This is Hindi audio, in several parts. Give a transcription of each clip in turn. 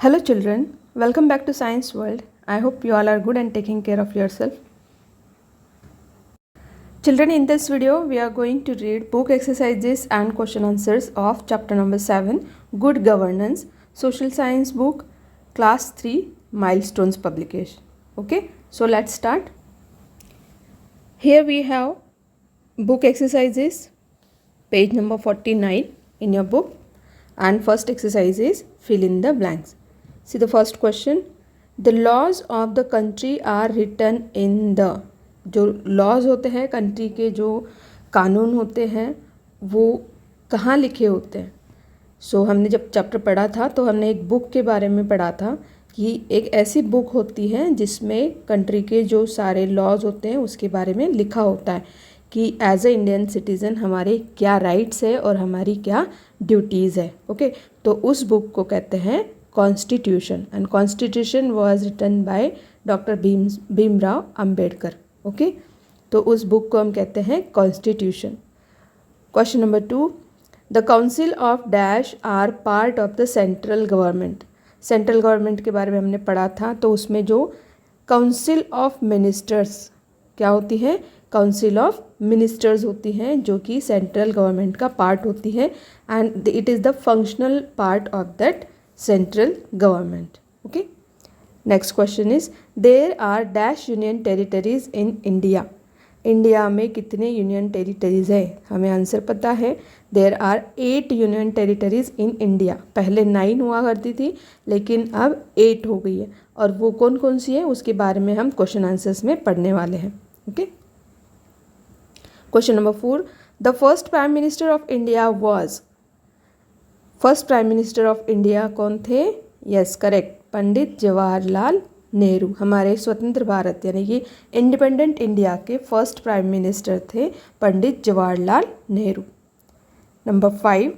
Hello children, welcome back to Science World. I hope you all are good and taking care of yourself. Children, in this video we are going to read book exercises and question answers of chapter number 7, Good Governance, Social Science book, class 3, Milestones publication. Okay, so let's start. Here we have book exercises, page number 49 in your book, and first exercise is fill in the blanks. See the first question. The laws of the country are written in the. जो laws होते हैं कंट्री के, जो कानून होते हैं वो कहाँ लिखे होते हैं. सो हमने जब चैप्टर पढ़ा था तो हमने एक बुक के बारे में पढ़ा था कि एक ऐसी बुक होती है जिसमें कंट्री के जो सारे लॉज होते हैं उसके बारे में लिखा होता है कि एज ए इंडियन सिटीज़न हमारे क्या राइट्स है और हमारी क्या ड्यूटीज़ है. ओके, तो उस बुक को कहते हैं constitution, and constitution was written by doctor Bhimrao Ambedkar. Okay, तो उस बुक को हम कहते हैं constitution. Question number 2. The council of dash are part of the central government. Central government के बारे में हमने पढ़ा था, तो उसमें जो काउंसिल ऑफ मिनिस्टर्स क्या होती है, काउंसिल ऑफ मिनिस्टर्स होती हैं जो कि सेंट्रल गवर्नमेंट का पार्ट होती है, and it is the functional part of that central government. Okay, next question is there are dash union territories in India. India में कितने यूनियन टेरिटरीज है, हमें आंसर पता है. There are 8 union territories in India. पहले 9 हुआ करती थी लेकिन अब 8 हो गई है, और वो कौन कौन सी है उसके बारे में हम क्वेश्चन आंसर्स में पढ़ने वाले हैं. Okay, question number 4. The first prime minister of India was. First prime minister of India कौन थे? Yes, correct, Pandit Jawaharlal Nehru. हमारे स्वतंत्र भारत यानी कि इंडिपेंडेंट इंडिया के फर्स्ट प्राइम मिनिस्टर थे Pandit Jawaharlal Nehru. Number 5.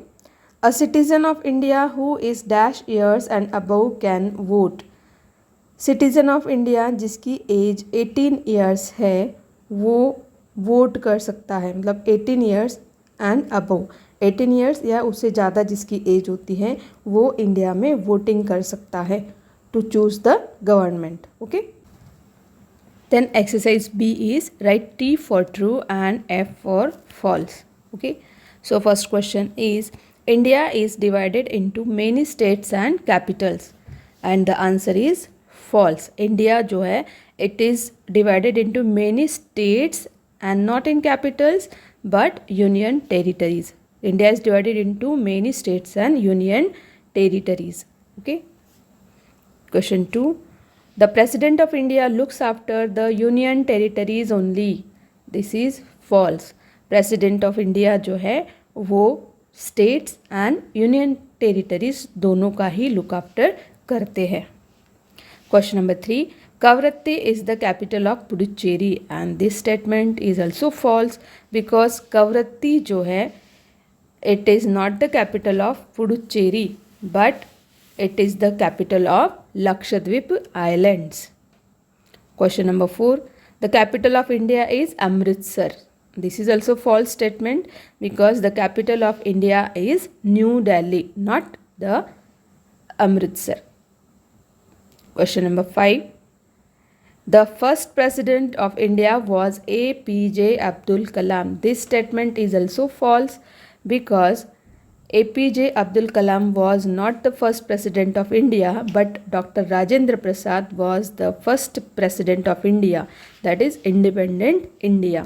A citizen of India who is dash years and above can vote. Citizen of India जिसकी एज 18 ईयर्स है वो वोट कर सकता है, मतलब 18 ईयर्स एंड अबव, 18 ईयर्स या उससे ज़्यादा जिसकी एज होती है वो इंडिया में वोटिंग कर सकता है to choose the government. Okay, then exercise B is right T for true and F for false. Okay, so first question is India is divided into many states and capitals, and the answer is false. India जो है it is divided into many states and not in capitals but union territories. India is divided into many states and union territories. Okay, question 2. The president of India looks after the union territories only. This is false. president of India जो है वो states and union territories दोनों का ही look after करते हैं. Question number 3. Kavaratti is the capital of Puducherry, and this statement is also false because Kavaratti जो है it is not the capital of Puducherry but it is the capital of Lakshadweep Islands. Question number 4. The capital of India is Amritsar. This is also false statement because the capital of India is New Delhi, not the Amritsar. Question number 5. The first president of India was APJ Abdul Kalam. This statement is also false because APJ Abdul Kalam was not the first president of India, but Dr. Rajendra Prasad was the first president of India, that is independent India.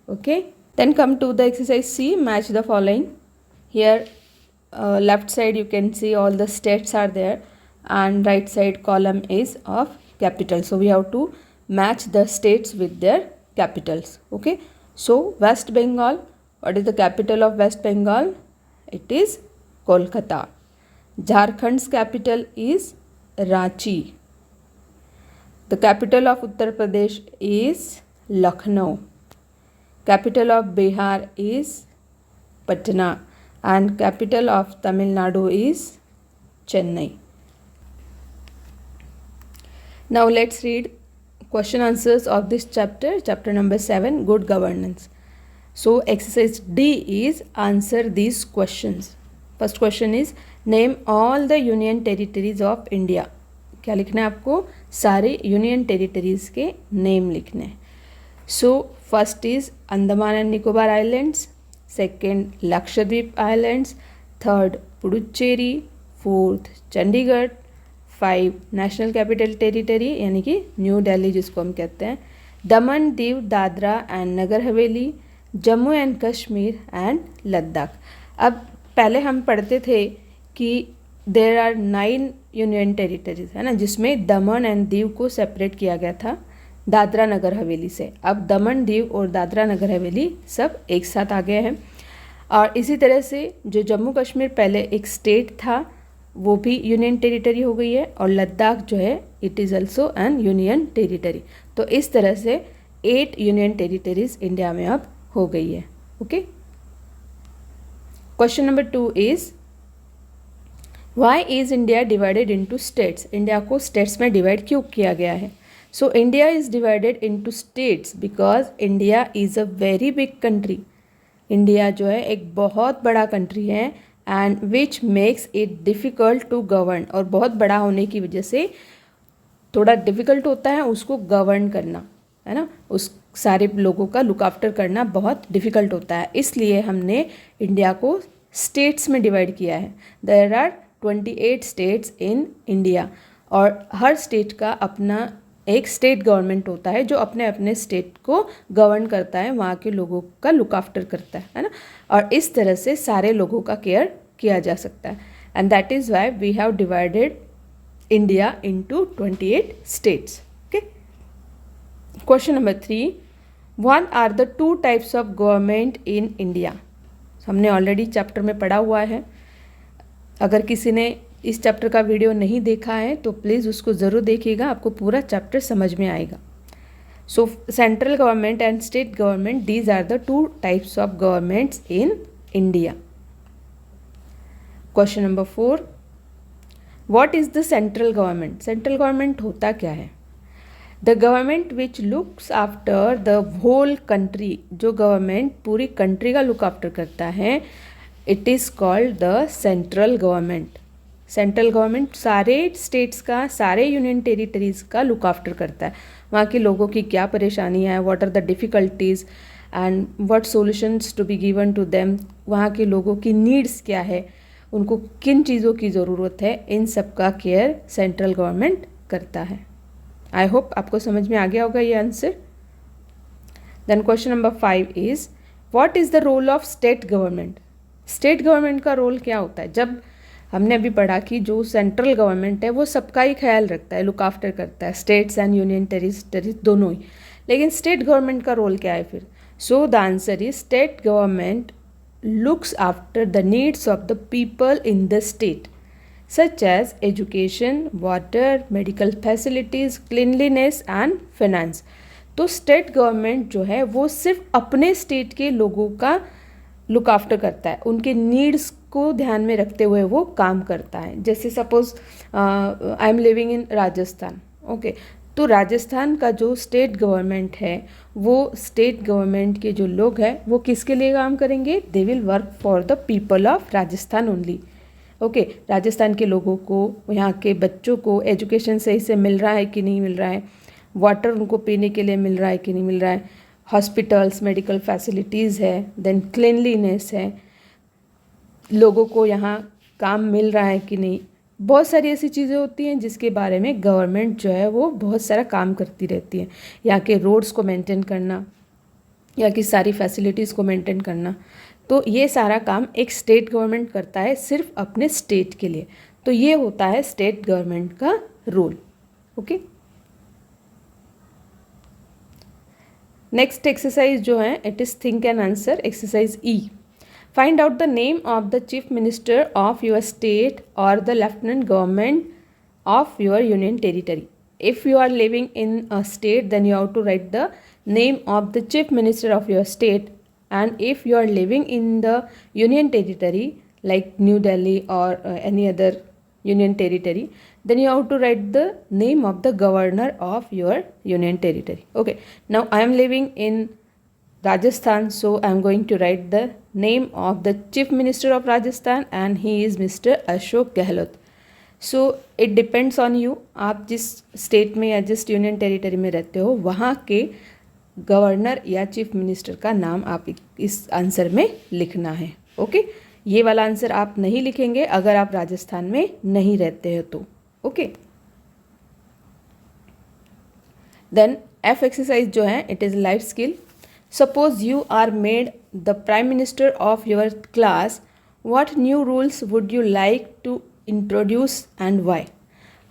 Okay, then come to the exercise C, match the following. Here left side you can see all the states are there, and right side column is of capital. So we have to match the states with their capitals. Okay, so West Bengal, what is the capital of West Bengal? It is Kolkata. Jharkhand's capital is Ranchi. The capital of Uttar Pradesh is Lucknow. Capital of Bihar is Patna, and capital of Tamil Nadu is Chennai. Now let's read question answers of this chapter, chapter number 7, Good Governance. So exercise D is answer these questions. First question is name all the union territories of India. क्या लिखना है आपको? सारे यूनियन टेरिटरीज के नेम लिखने हैं। So first is Andaman and Nicobar islands, second Lakshadweep islands, third Puducherry, fourth Chandigarh, 5 national capital territory यानी कि न्यू दिल्ली जिसको हम कहते हैं, Daman Diu Dadra and Nagar Haveli, Jammu and Kashmir and Ladakh. अब पहले हम पढ़ते थे कि देर आर 9 यूनियन टेरिटरीज, है ना, जिसमें दमन एंड दीव को सेपरेट किया गया था दादरा नगर हवेली से। अब दमन दीव और दादरा नगर हवेली सब एक साथ आ गए हैं। और इसी तरह से जो जम्मू कश्मीर पहले एक स्टेट था वो भी यूनियन टेरिटरी हो गई है, और लद्दाख जो है it is also an union territory. तो इस तरह से 8 यूनियन टेरिटरीज इंडिया में अब हो गई है। Okay, question number 2 is why is India divided into states. India को स्टेट्स में डिवाइड क्यों किया गया है? So India is divided into states because India is a very big country. India जो है एक बहुत बड़ा कंट्री है and which makes it difficult to govern, और बहुत बड़ा होने की वजह से थोड़ा डिफ़िकल्ट होता है उसको गवर्न करना, है ना, उस सारे लोगों का लुक आफ्टर करना बहुत डिफ़िकल्ट होता है। इसलिए हमने इंडिया को स्टेट्स में डिवाइड किया है। There are 28 states in India, और हर स्टेट का अपना एक स्टेट गवर्नमेंट होता है जो अपने अपने स्टेट को गवर्न करता है, वहाँ के लोगों का लुक आफ्टर करता है ना, और इस तरह से सारे लोगों का केयर किया जा सकता है। And that is why we have divided India into 28 states. Okay, question number 3, what are the 2 types of government in India. हमने ऑलरेडी चैप्टर में पढ़ा हुआ है। अगर किसी ने इस चैप्टर का वीडियो नहीं देखा है तो प्लीज़ उसको ज़रूर देखिएगा, आपको पूरा चैप्टर समझ में आएगा। So central government and state government, these are the 2 types of governments in India. Question number 4, what is the central government. Central government होता क्या है? The government which looks after the whole country, जो गवर्नमेंट पूरी कंट्री का लुक आफ्टर करता है, it is called the central government. Central government सारे स्टेट्स का, सारे यूनियन टेरिटरीज़ का लुक आफ्टर करता है। वहाँ के लोगों की क्या परेशानियाँ हैं, what are the difficulties and what solutions to be given to them, वहाँ के लोगों की नीड्स क्या है, उनको किन चीज़ों की ज़रूरत है, इन सब का केयर सेंट्रल गवर्नमेंट करता है। आई होप आपको समझ में आ गया होगा ये answer. Then question number 5 is what is the role of state government. State government का रोल क्या होता है? जब हमने अभी पढ़ा कि जो सेंट्रल गवर्नमेंट है वो सबका ही ख्याल रखता है, लुक आफ्टर करता है, स्टेट्स एंड यूनियन टेरिटरीज दोनों ही, लेकिन स्टेट गवर्नमेंट का रोल क्या है फिर? So the answer is state government looks after the needs of the people in the state such as education, water, medical facilities, cleanliness and finance। तो स्टेट गवर्नमेंट जो है वो सिर्फ अपने स्टेट के लोगों का लुक आफ्टर करता है, उनके नीड्स को ध्यान में रखते हुए वो काम करता है। जैसे suppose I am living in Rajasthan, okay, तो राजस्थान का जो स्टेट गवर्नमेंट है वो स्टेट गवर्नमेंट के जो लोग हैं वो किसके लिए काम करेंगे? They will work for the people of Rajasthan only. Okay, Rajasthan के लोगों को, यहाँ के बच्चों को एजुकेशन सही से मिल रहा है कि नहीं मिल रहा है, वाटर उनको पीने के लिए मिल रहा है कि नहीं मिल रहा है, हॉस्पिटल्स, मेडिकल फैसिलिटीज़ है, देन क्लीनलीनेस है, लोगों को यहाँ काम मिल रहा है कि नहीं, बहुत सारी ऐसी चीज़ें होती हैं जिसके बारे में गवर्नमेंट जो है वो बहुत सारा काम करती रहती है। यहाँ के रोड्स को मेंटेन करना, यहाँ की सारी फैसिलिटीज़ को मेंटेन करना, तो ये सारा काम एक स्टेट गवर्नमेंट करता है सिर्फ अपने स्टेट के लिए। तो ये होता है स्टेट गवर्नमेंट का रोल। ओके, नेक्स्ट एक्सरसाइज जो है it is think and answer exercise E. Find out the name of the chief minister of your state or the lieutenant government of your union territory. If you are living in a state, then you have to write the name of the chief minister of your state. And if you are living in the union territory like New Delhi or any other union territory, then you have to write the name of the governor of your union territory. Okay, now I am living in Rajasthan, so I am going to write the name of the Chief Minister of Rajasthan and he is Mr. Ashok Gehlot. So it depends on you, आप जिस स्टेट में या जिस यूनियन टेरिटरी में रहते हो वहाँ के गवर्नर या चीफ मिनिस्टर का नाम आप इस आंसर में लिखना है. ओके, ये वाला आंसर आप नहीं लिखेंगे अगर आप राजस्थान में नहीं रहते हो तो. ओके, देन एफ एक्सरसाइज जो है it is life skill. Suppose you are made the prime minister of your class, what new rules would you like to introduce and why.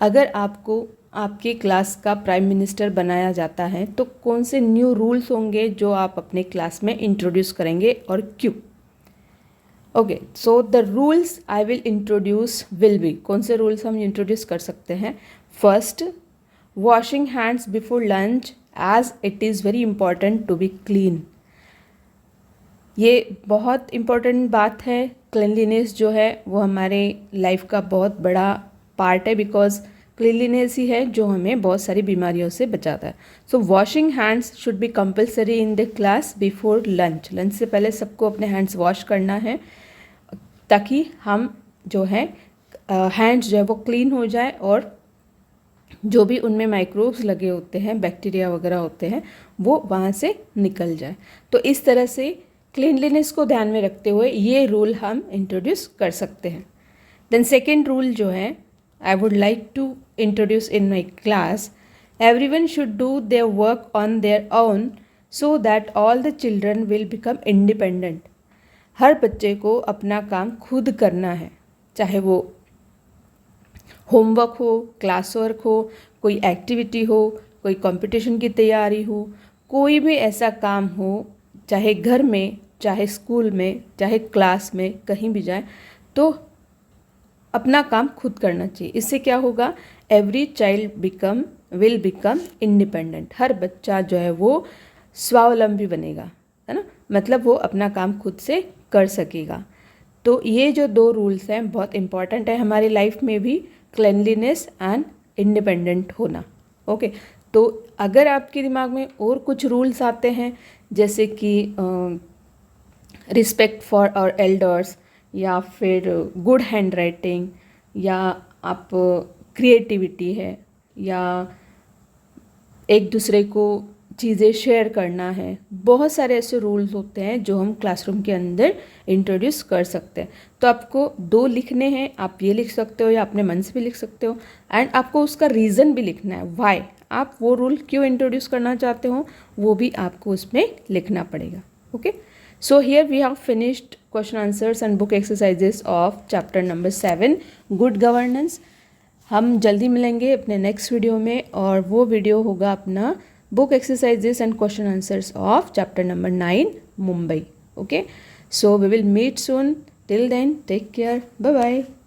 अगर आपको आपके क्लास का प्राइम मिनिस्टर बनाया जाता है तो कौन से न्यू रूल्स होंगे जो आप अपने क्लास में इंट्रोड्यूस करेंगे और क्यों. Okay, so the rules I will introduce will be, कौन से रूल्स हम इंट्रोड्यूस कर सकते हैं. First, washing hands before lunch as it is very important to be clean. ये बहुत इम्पॉर्टेंट बात है. क्लीनलीनेस जो है वो हमारे लाइफ का बहुत बड़ा पार्ट है, बिकॉज क्लीनलीनेस ही है जो हमें बहुत सारी बीमारियों से बचाता है. So washing hands should be compulsory in the class before lunch. Lunch से पहले सबको अपने हैंड्स वॉश करना है ताकि हम जो है हैंड्स जो है वो क्लीन हो जाए और जो भी उनमें माइक्रोब्स लगे होते हैं, बैक्टीरिया वगैरह होते हैं, वो वहाँ से निकल जाए. तो इस तरह से क्लीनलीनेस को ध्यान में रखते हुए ये रूल हम इंट्रोड्यूस कर सकते हैं. देन सेकेंड रूल जो है I would like to introduce in my class, everyone should do their work on their own so that all the children will become independent. हर बच्चे को अपना काम खुद करना है, चाहे वो होमवर्क हो, क्लास वर्क हो, कोई एक्टिविटी हो, कोई कंपटीशन की तैयारी हो, कोई भी ऐसा काम हो, चाहे घर में, चाहे स्कूल में, चाहे क्लास में, कहीं भी जाए तो अपना काम खुद करना चाहिए. इससे क्या होगा, every child will become independent. हर बच्चा जो है वो स्वावलंबी बनेगा, है ना, मतलब वो अपना काम खुद से कर सकेगा. तो ये जो दो रूल्स हैं बहुत इंपॉर्टेंट है हमारी लाइफ में भी, क्लीनलीनेस एंड इंडिपेंडेंट होना. ओके, तो अगर आपके दिमाग में और कुछ रूल्स आते हैं जैसे कि रिस्पेक्ट फॉर आवर एल्डर्स, या फिर गुड हैंड राइटिंग, या आप क्रिएटिविटी है, या एक दूसरे को चीज़ें शेयर करना है, बहुत सारे ऐसे रूल्स होते हैं जो हम क्लासरूम के अंदर इंट्रोड्यूस कर सकते हैं. तो आपको दो लिखने हैं, आप ये लिख सकते हो या अपने मन से भी लिख सकते हो, एंड आपको उसका रीज़न भी लिखना है, वाई आप वो रूल क्यों इंट्रोड्यूस करना चाहते हो वो भी आपको उसमें लिखना पड़ेगा. Okay, so here we have finished question answers and book exercises of chapter number 7 good governance. हम जल्दी मिलेंगे अपने नेक्स्ट वीडियो में और वो वीडियो होगा अपना book exercises and question answers of chapter number 9 Mumbai. Okay, so we will meet soon. Till then, take care. Bye bye.